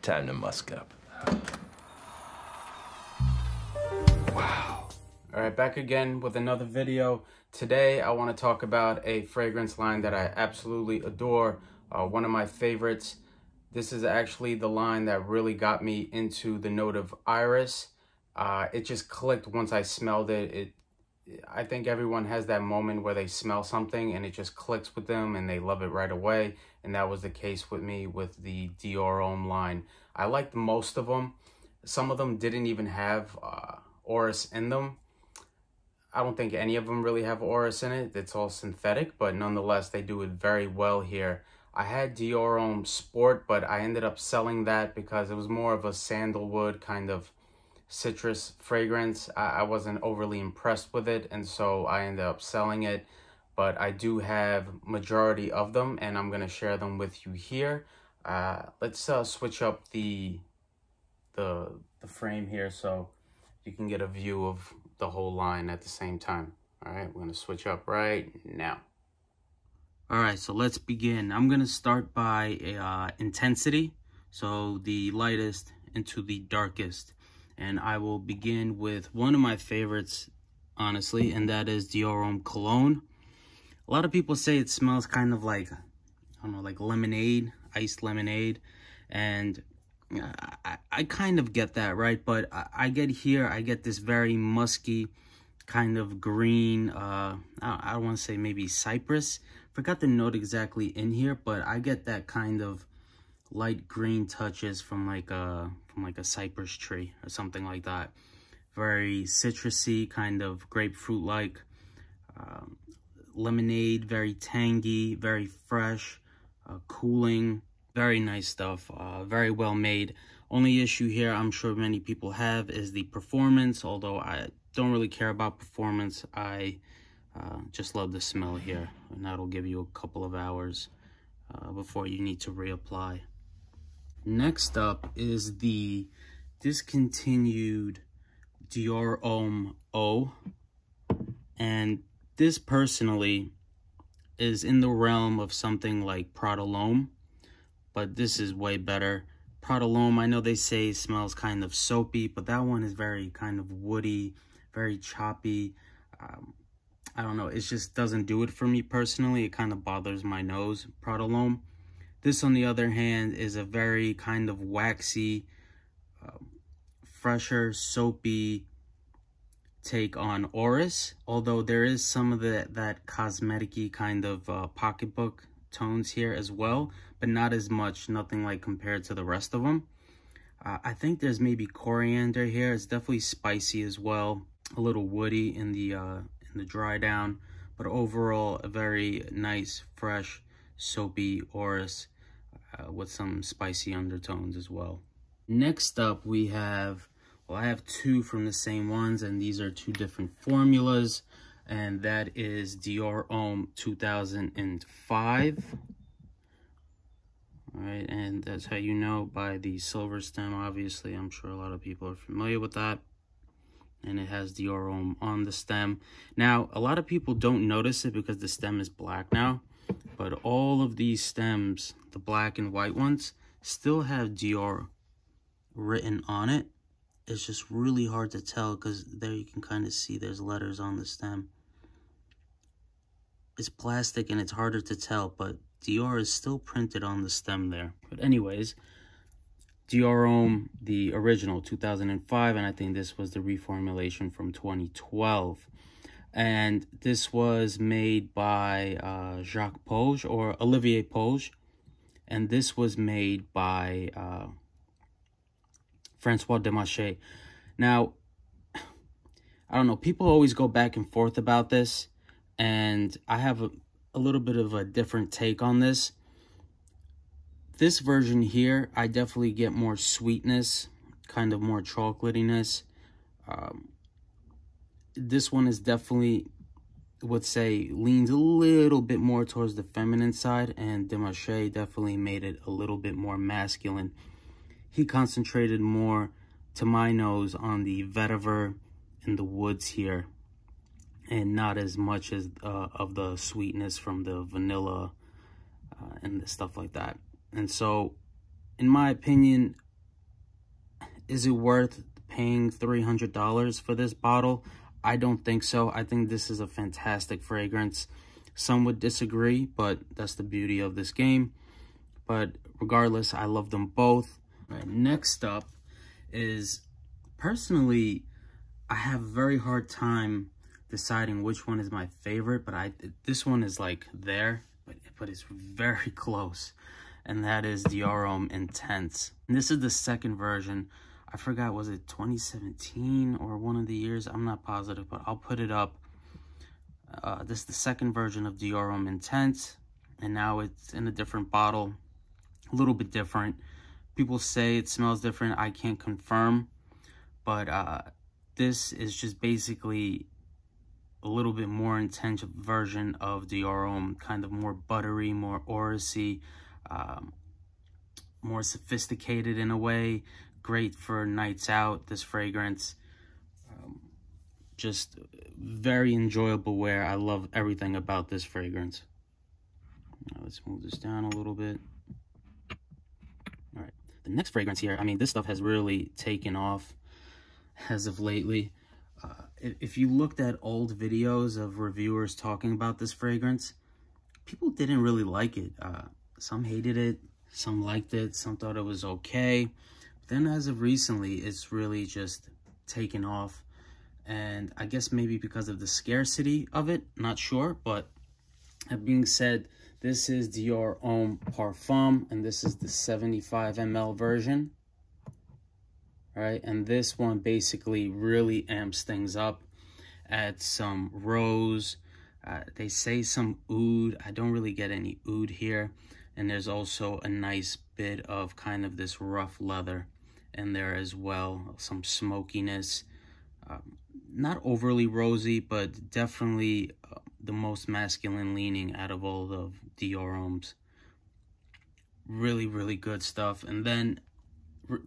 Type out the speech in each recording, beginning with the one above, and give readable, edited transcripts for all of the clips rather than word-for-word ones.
Time to musk up. Wow. All right, back again with another video. Today, I want to talk about a fragrance line that I absolutely adore. One of my favorites. This is actually the line that really got me into the note of iris. It just clicked once I smelled it. I think everyone has that moment where they smell something and it just clicks with them and they love it right away. And that was the case with me with the Dior Homme line. I liked most of them. Some of them didn't even have orris in them. I don't think any of them really have orris in it. It's all synthetic, but nonetheless, they do it very well here. I had Dior Homme Sport, but I ended up selling that because it was more of a sandalwood kind of citrus fragrance. I wasn't overly impressed with it, and so I ended up selling it. But I do have majority of them, and I'm going to share them with you here. Let's switch up the frame here so you can get a view of the whole line at the same time. All right, we're going to switch up right now. All right, so let's begin. I'm going to start by intensity, so the lightest into the darkest. And I will begin with one of my favorites, honestly, and that is Dior Homme Cologne. A lot of people say it smells kind of like, I don't know, like lemonade, iced lemonade. And I kind of get that, right? But I get this very musky kind of green, I don't want to say maybe cypress. Forgot the note exactly in here, but I get that kind of light green touches from like a cypress tree or something like that. Very citrusy, kind of grapefruit-like, lemonade, very tangy, very fresh, cooling. Very nice stuff, very well made. Only issue here I'm sure many people have is the performance, although I don't really care about performance. I just love the smell here, and that'll give you a couple of hours before you need to reapply. Next up is the discontinued Dior Homme O, and this personally is in the realm of something like Prada L'Homme, but this is way better. Prada L'Homme, I know they say smells kind of soapy, but that one is very kind of woody, very choppy. I don't know, it just doesn't do it for me personally. It kind of bothers my nose, Prada L'Homme. This, on the other hand, is a very kind of waxy, fresher, soapy take on orris, although there is some of that cosmetic-y kind of pocketbook tones here as well, but not as much, nothing like compared to the rest of them. I think there's maybe coriander here. It's definitely spicy as well, a little woody in the dry down, but overall a very nice, fresh, soapy orris with some spicy undertones as well. Next up we have, well, I have two from the same ones, and these are two different formulas. And that is Dior Homme 2005. All right, and that's how you know, by the silver stem, obviously. I'm sure a lot of people are familiar with that. And it has Dior Homme on the stem. Now, a lot of people don't notice it because the stem is black now. But all of these stems, the black and white ones, still have Dior written on it. It's just really hard to tell because there you can kind of see there's letters on the stem. It's plastic and it's harder to tell, but Dior is still printed on the stem there. But anyways, Dior Homme, the original 2005, and I think this was the reformulation from 2012. And this was made by Jacques Polge, or Olivier Polge. And this was made by Francois Demachet. Now, I don't know, people always go back and forth about this, and I have a little bit of a different take on this. This version here, I definitely get more sweetness, kind of more chocolatiness. This one is definitely, would say, leans a little bit more towards the feminine side, and Demachet definitely made it a little bit more masculine. He concentrated more, to my nose, on the vetiver and the woods here, and not as much as of the sweetness from the vanilla and the stuff like that. And so, in my opinion, Is it worth paying $300 for this bottle? I don't think so. I think this is a fantastic fragrance. Some would disagree, but that's the beauty of this game. But regardless, I love them both. All right, next up is, personally, I have a very hard time deciding which one is my favorite, but this one is like there, but it's very close, and that is Dior Homme Intense. And this is the second version. I forgot, was it 2017 or one of the years? I'm not positive, but I'll put it up. This is the second version of Dior Homme Intense, and now it's in a different bottle, a little bit different. People say it smells different. I can't confirm, but this is just basically a little bit more intense version of Dior Homme, kind of more buttery, more oracey, more sophisticated in a way. Great for nights out, this fragrance. Just very enjoyable wear. I love everything about this fragrance. Now let's move this down a little bit. All right, the next fragrance here, I mean, this stuff has really taken off as of lately. If you looked at old videos of reviewers talking about this fragrance, people didn't really like it. Some hated it, some liked it, some thought it was okay. But then as of recently, it's really just taken off. And I guess maybe because of the scarcity of it, not sure. But that being said, this is Dior Homme Parfum, and this is the 75 ml version. All right, and this one basically really amps things up. Adds some rose. They say some oud. I don't really get any oud here. And there's also a nice bit of kind of this rough leather in there as well. Some smokiness. Not overly rosy, but definitely the most masculine leaning out of all of Dior Hommes. Really, really good stuff. And then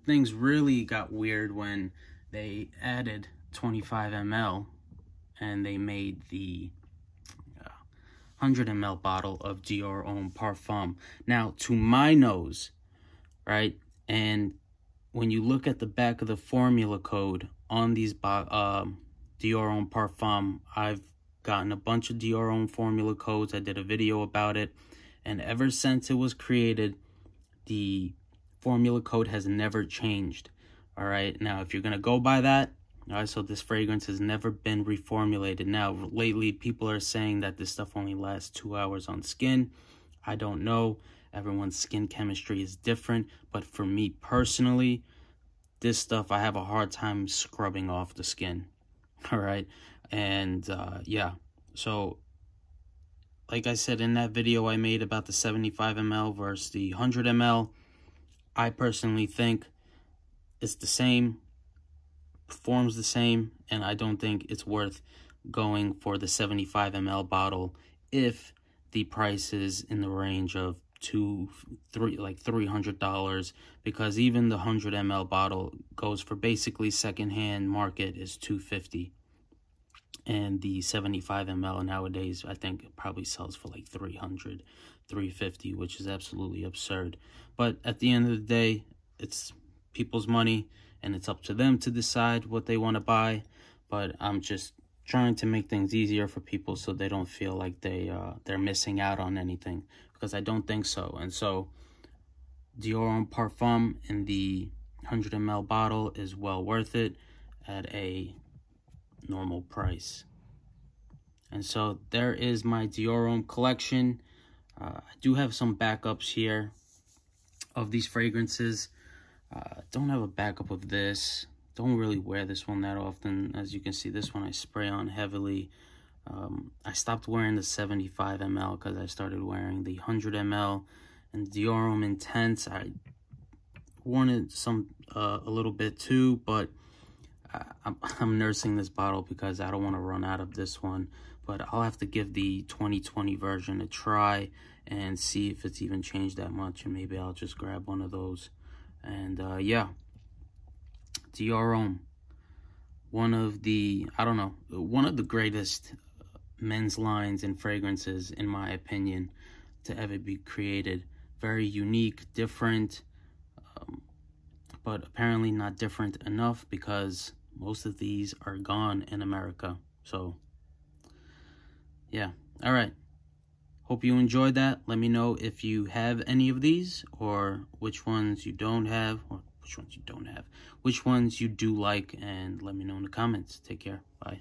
things really got weird when they added 25 ml and they made the 100 ml bottle of Dior Homme Parfum. Now, to my nose, right, and when you look at the back of the formula code on these Dior Homme Parfum, I've gotten a bunch of Dior Homme formula codes. I did a video about it, and ever since it was created, the formula code has never changed. All right, now if you're gonna go by that, all right, so this fragrance has never been reformulated. Now lately people are saying that this stuff only lasts 2 hours on skin. I don't know, everyone's skin chemistry is different, but for me personally, this stuff I have a hard time scrubbing off the skin. All right, and yeah, so like I said in that video I made about the 75 ml versus the 100 ml, I personally think it's the same, performs the same, and I don't think it's worth going for the 75 ml bottle if the price is in the range of $300, because even the 100 ml bottle goes for basically secondhand market is $250, and the 75 ml nowadays I think it probably sells for like $300, $350, which is absolutely absurd. But at the end of the day, it's people's money and it's up to them to decide what they want to buy. But I'm just trying to make things easier for people so they don't feel like they're missing out on anything, because I don't think so. And so Dior Homme Parfum in the 100 ml bottle is well worth it at a normal price. And so there is my Dior Homme collection. I do have some backups here of these fragrances. Don't have a backup of this. Don't really wear this one that often. As you can see, this one I spray on heavily. I stopped wearing the 75 ml because I started wearing the 100 ml. And Dior Homme Intense, I worn it a little bit too, but I'm nursing this bottle because I don't want to run out of this one. But I'll have to give the 2020 version a try and see if it's even changed that much, and maybe I'll just grab one of those. And yeah, Dior Homme, one of the greatest men's lines and fragrances, in my opinion, to ever be created. Very unique, different, but apparently not different enough because most of these are gone in America. So yeah, all right. Hope you enjoyed that. Let me know if you have any of these, or which ones you don't have, or which ones you don't have, which ones you do like, and let me know in the comments. Take care. Bye.